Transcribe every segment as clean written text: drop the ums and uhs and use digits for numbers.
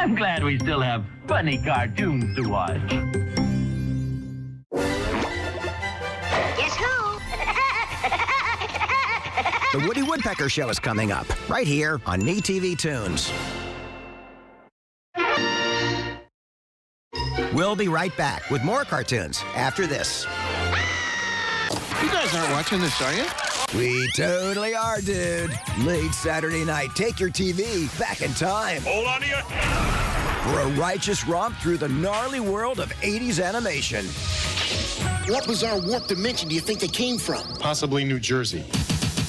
I'm glad we still have funny cartoons to watch. Guess who? The Woody Woodpecker Show is coming up, right here on MeTV Toons. We'll be right back with more cartoons after this. You guys aren't watching this, are you? We totally are, dude. Late Saturday night, take your TV back in time. Hold on to your... For a righteous romp through the gnarly world of 80s animation. What bizarre warp dimension do you think they came from? Possibly New Jersey.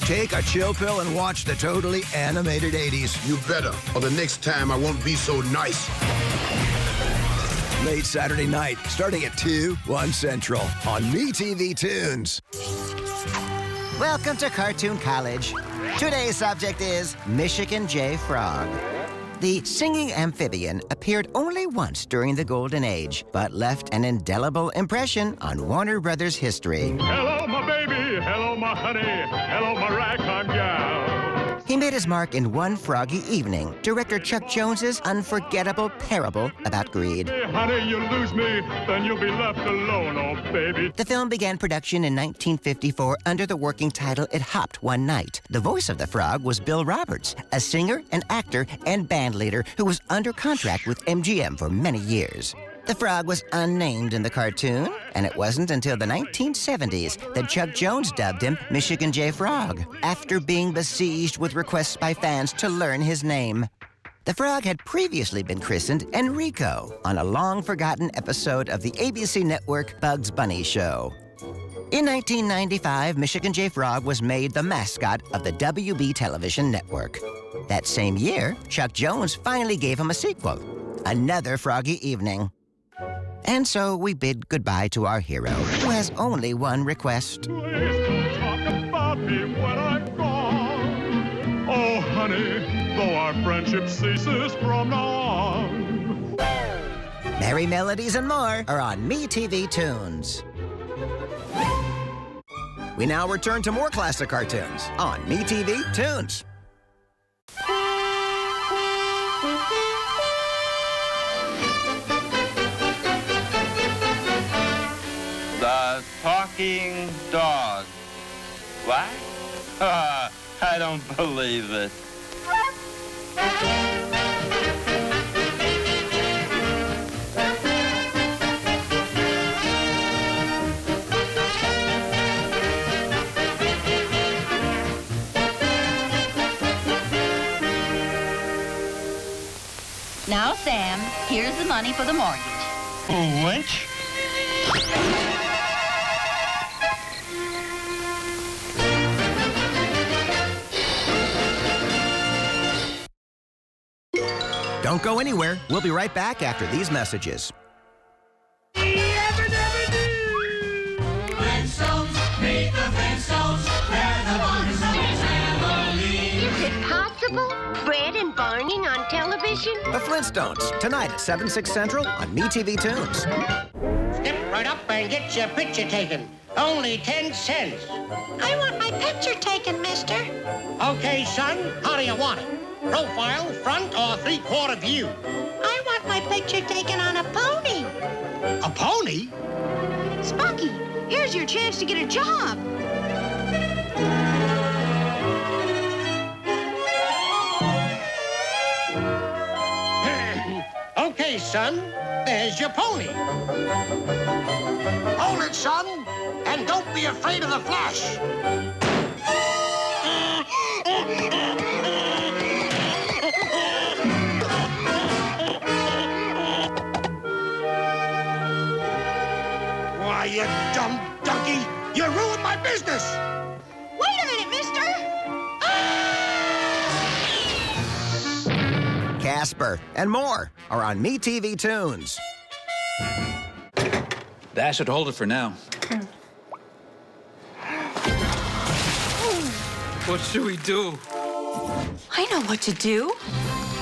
Take a chill pill and watch the totally animated 80s. You better, or the next time I won't be so nice. Late Saturday night, starting at 2, 1 Central on MeTV Toons. Welcome to Cartoon College. Today's subject is Michigan J. Frog. The singing amphibian appeared only once during the Golden Age, but left an indelible impression on Warner Brothers history. Hello, my baby. Hello, my honey. Hello, my ragtime gal. He made his mark in One Froggy Evening, director Chuck Jones's unforgettable parable about greed. Hey, honey, you lose me, then you'll be left alone, oh baby. The film began production in 1954 under the working title It Hopped One Night. The voice of the frog was Bill Roberts, a singer, an actor, and band leader who was under contract with MGM for many years. The frog was unnamed in the cartoon, and it wasn't until the 1970s that Chuck Jones dubbed him Michigan J. Frog, after being besieged with requests by fans to learn his name. The frog had previously been christened Enrico on a long-forgotten episode of the ABC network Bugs Bunny Show. In 1995, Michigan J. Frog was made the mascot of the WB television network. That same year, Chuck Jones finally gave him a sequel, Another Froggy Evening. And so we bid goodbye to our hero, who has only one request. Please don't talk about me when I'm gone. Oh, honey, though our friendship ceases from now on. Merry Melodies and more are on MeTV Toons. We now return to more classic cartoons on MeTV Toons. The talking dog. What? I don't believe it. Now, Sam, here's the money for the mortgage. Which? Don't go anywhere. We'll be right back after these messages. Flintstones, meet the Flintstones. They're the Flintstones family. Is it possible? Fred and Barney on television? The Flintstones, tonight at 7, 6 Central on MeTV Toons. Step right up and get your picture taken. Only 10 cents. I want my picture taken, mister. Okay, son, how do you want it? Profile, front, or three-quarter view? I want my picture taken on a pony. A pony? Spunky, here's your chance to get a job. Okay, son, there's your pony. Hold it, son, and don't be afraid of the flash. Why, you dumb donkey! You ruined my business! Wait a minute, mister. Casper and more are on MeTV Toons. That should hold it for now. What should we do? I know what to do.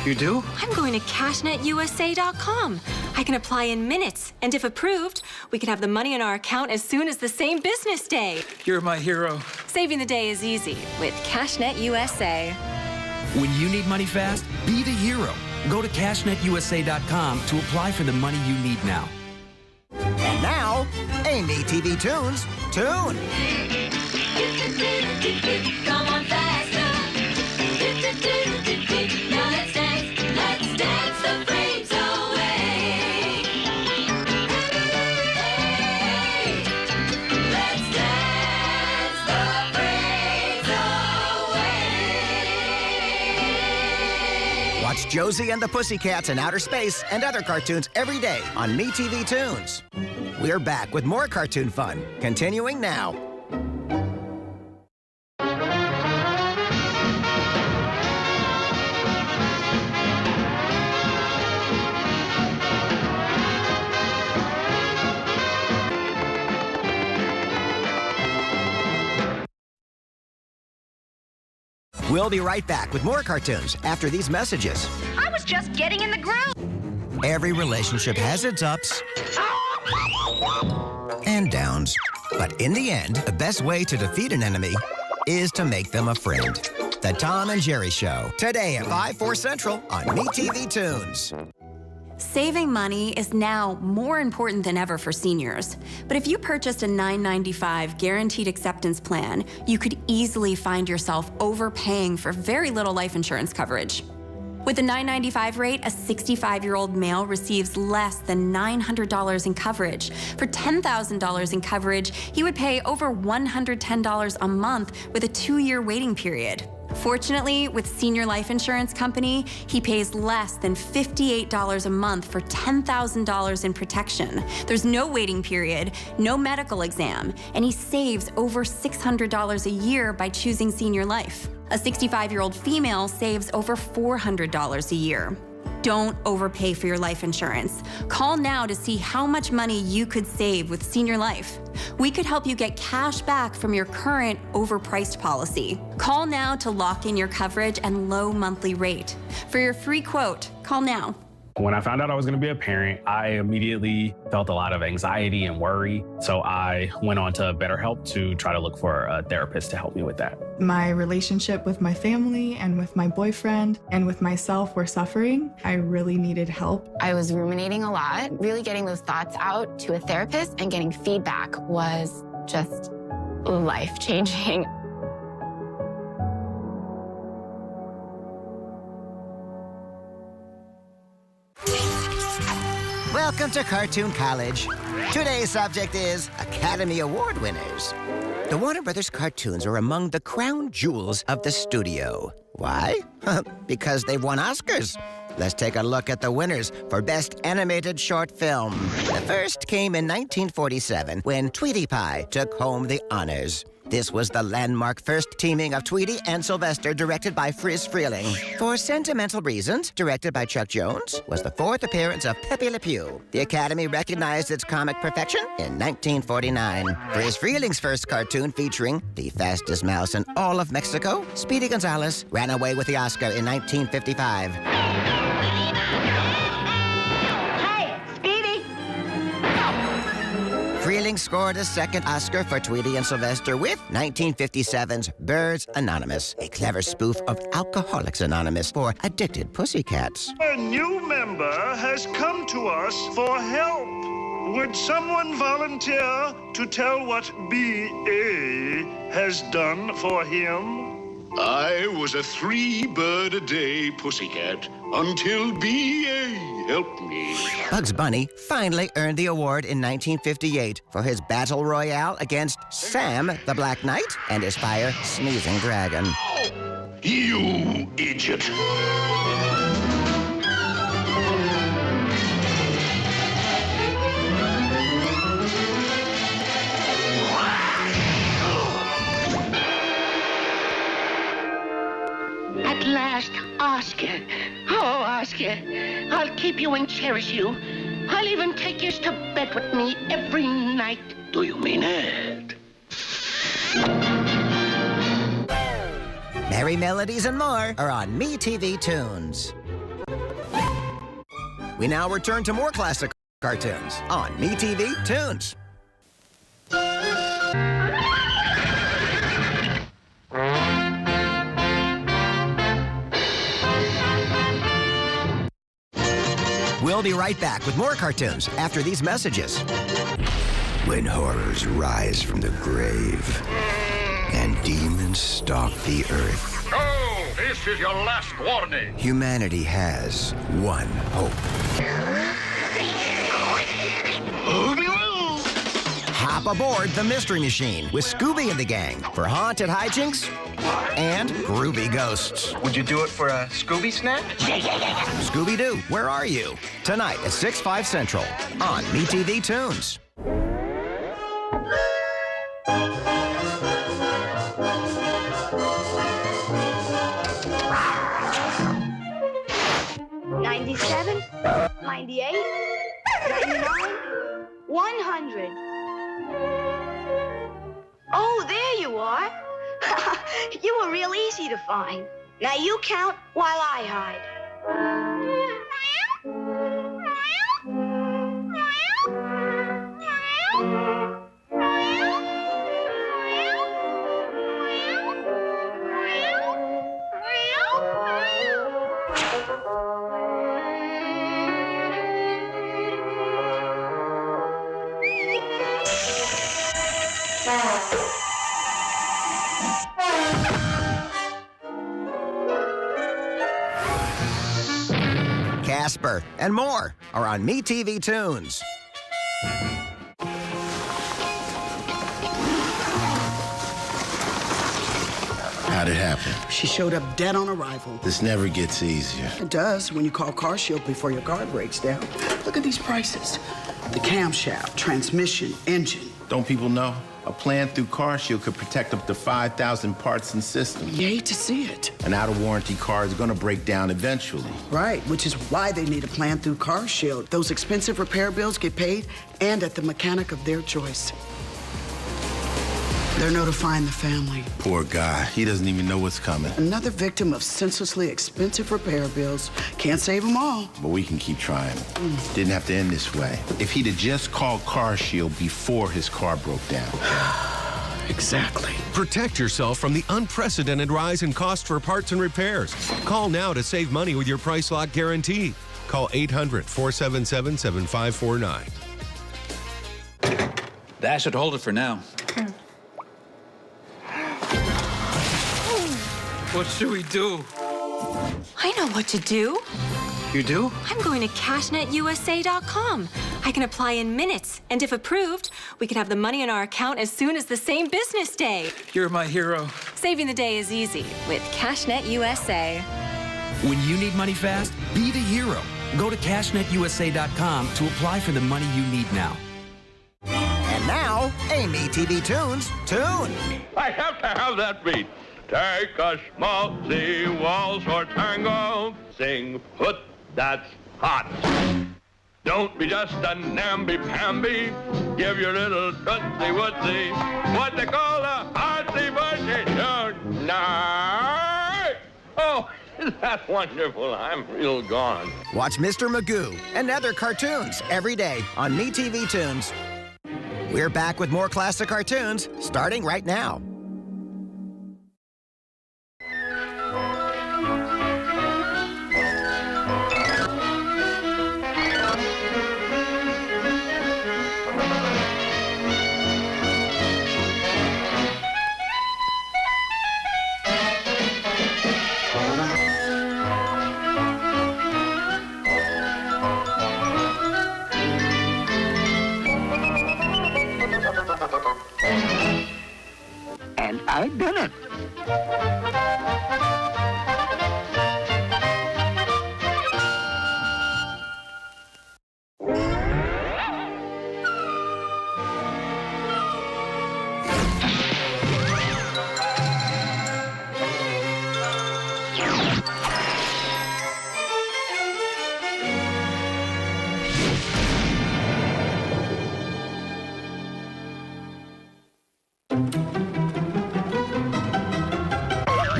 You do? I'm going to cashnetusa.com. I can apply in minutes, and if approved, we can have the money in our account as soon as the same business day. You're my hero. Saving the day is easy with CashNet USA. When you need money fast, be the hero Go to cashnetusa.com to apply for the money you need now. And now, a MeTV Toons tune. Come on faster. Now let's dance the frames away. Hey, let's dance the frames away. Watch Josie and the Pussycats in Outer Space and other cartoons every day on MeTV Toons. We're back with more cartoon fun, continuing now. We'll be right back with more cartoons after these messages. I was just getting in the groove. Every relationship has its ups and downs. But in the end, the best way to defeat an enemy is to make them a friend. The Tom and Jerry Show, today at 5, 4 Central on MeTV Toons. Saving money is now more important than ever for seniors. But if you purchased a $9.95 guaranteed acceptance plan, you could easily find yourself overpaying for very little life insurance coverage. With the $9.95 rate, a 65-year-old male receives less than $900 in coverage. For $10,000 in coverage, he would pay over $110 a month with a 2-year waiting period. Fortunately, with Senior Life Insurance Company, he pays less than $58 a month for $10,000 in protection. There's no waiting period, no medical exam, and he saves over $600 a year by choosing Senior Life. A 65-year-old female saves over $400 a year. Don't overpay for your life insurance. Call now to see how much money you could save with Senior Life. We could help you get cash back from your current overpriced policy. Call now to lock in your coverage and low monthly rate. For your free quote, call now. When I found out I was going to be a parent, I immediately felt a lot of anxiety and worry. So I went on to BetterHelp to try to look for a therapist to help me with that. My relationship with my family and with my boyfriend and with myself were suffering. I really needed help. I was ruminating a lot. Really getting those thoughts out to a therapist and getting feedback was just life-changing. Welcome to Cartoon College. Today's subject is Academy Award winners. The Warner Brothers cartoons are among the crown jewels of the studio. Why? Because they've won Oscars. Let's take a look at the winners for Best Animated Short Film. The first came in 1947 when Tweety Pie took home the honors. This was the landmark first teaming of Tweety and Sylvester, directed by Friz Freleng. For Sentimental Reasons, directed by Chuck Jones, was the fourth appearance of Pepe Le Pew. The Academy recognized its comic perfection in 1949. Friz Freleng's first cartoon featuring the fastest mouse in all of Mexico, Speedy Gonzales, ran away with the Oscar in 1955. Freleng scored a second Oscar for Tweety and Sylvester with 1957's Birds Anonymous, a clever spoof of Alcoholics Anonymous for addicted pussycats. A new member has come to us for help. Would someone volunteer to tell what B.A. has done for him? I was a 3-bird-a-day pussycat until B.A. helped me. Bugs Bunny finally earned the award in 1958 for his battle royale against Sam the Black Knight and his fire-sneezing dragon. You idiot. At last, Oscar. Oh, Oscar, I'll keep you and cherish you. I'll even take you to bed with me every night. Do you mean it? Merry Melodies and more are on MeTV Toons. We now return to more classic cartoons on MeTV Toons. We'll be right back with more cartoons after these messages. When horrors rise from the grave and demons stalk the earth. Oh, this is your last warning. Humanity has one hope. Hop aboard the Mystery Machine with Scooby and the gang for haunted hijinks and groovy ghosts. Would you do it for a Scooby snack? Scooby-Doo, where are you? Tonight at 6, 5 Central on MeTV Toons. $97, $98, $99, $100. Oh, there you are. You were real easy to find. Now you count while I hide. Casper and more are on MeTV Toons. How'd it happen? She showed up dead on arrival. This never gets easier. It does when you call Car Shield before your car breaks down. Look at these prices. The camshaft, transmission, engine. Don't people know? A plan through Car Shield could protect up to 5,000 parts and systems. You hate to see it. An out-of-warranty car is going to break down eventually. Right, which is why they need a plan through Car Shield. Those expensive repair bills get paid and at the mechanic of their choice. They're notifying the family. Poor guy. He doesn't even know what's coming. Another victim of senselessly expensive repair bills. Can't save them all. But we can keep trying. Didn't have to end this way. If he'd have just called Car Shield before his car broke down. Exactly. Protect yourself from the unprecedented rise in cost for parts and repairs. Call now to save money with your price lock guarantee. Call 800-477-7549. That should hold it for now. What should we do? I know what to do. You do? I'm going to CashNetUSA.com. I can apply in minutes, and if approved, we can have the money in our account as soon as the same business day. You're my hero. Saving the day is easy with CashNet USA. When you need money fast, be the hero. Go to CashNetUSA.com to apply for the money you need now. And now, a MeTV Toons tune. I have to have that beat. Take a schmaltzy waltz or tango, sing foot that's hot. Don't be just a namby-pamby, give your little tootsie-wootsy what they call a artsy-fartsy tune. Night! Oh, isn't that wonderful? I'm real gone. Watch Mr. Magoo and other cartoons every day on MeTV Toons. We're back with more classic cartoons starting right now. And I've done it.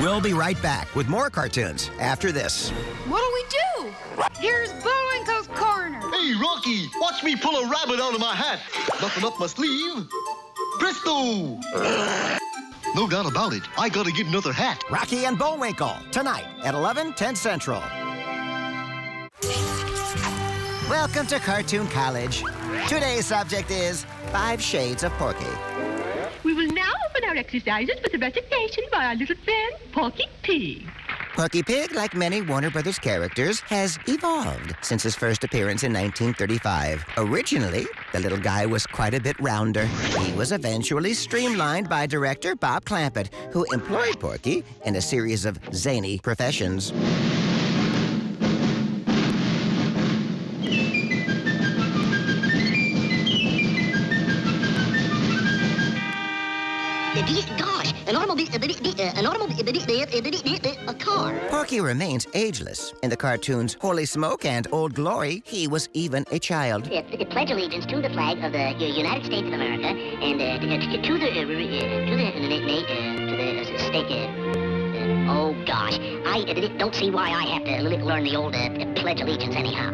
We'll be right back with more cartoons after this. What do we do? Here's Bullwinkle's Corner. Hey, Rocky, watch me pull a rabbit out of my hat. Nothing up my sleeve. Presto! No doubt about it, I gotta get another hat. Rocky and Bullwinkle, tonight at 11, 10 Central. Welcome to Cartoon College. Today's subject is 5 Shades of Porky. We will now open our exercises with a recitation by our little friend, Porky Pig. Porky Pig, like many Warner Brothers characters, has evolved since his first appearance in 1935. Originally, the little guy was quite a bit rounder. He was eventually streamlined by director Bob Clampett, who employed Porky in a series of zany professions. Gosh, a car. Porky remains ageless. In the cartoons Holy Smoke and Old Glory, he was even a child. Pledge allegiance to the flag of the United States of America and to the state. Oh gosh, I don't see why I have to learn the old Pledge Allegiance anyhow.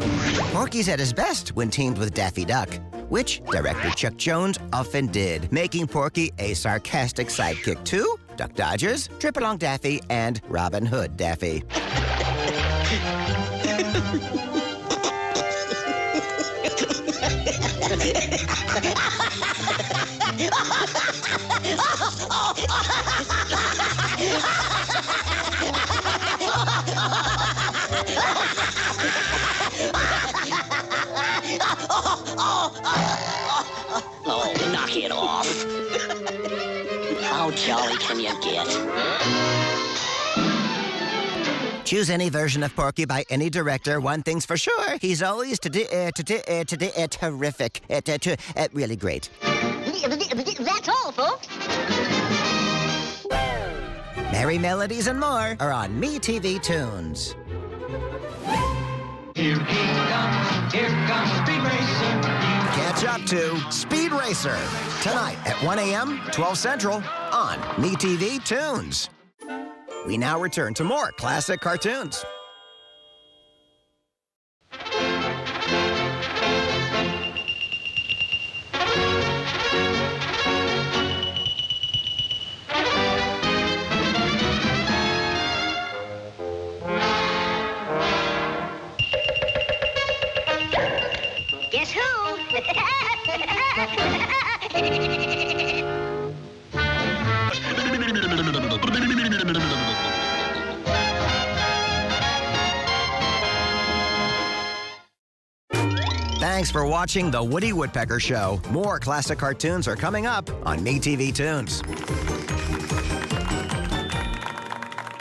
Porky's at his best when teamed with Daffy Duck, which director Chuck Jones often did, making Porky a sarcastic sidekick to Duck Dodgers, Trip-Along Daffy, and Robin Hood Daffy. Oh, knock it off. How jolly can you get? Choose any version of Porky by any director. One thing's for sure, he's always terrific. Really great. That's all, folks. Merry melodies and more are on MeTV Toons. Here comes Speed Racer. Catch up to Speed Racer tonight at 1 a.m., 12 Central on MeTV Toons. We now return to more classic cartoons. Guess who? Thanks for watching The Woody Woodpecker Show. More classic cartoons are coming up on MeTV Toons.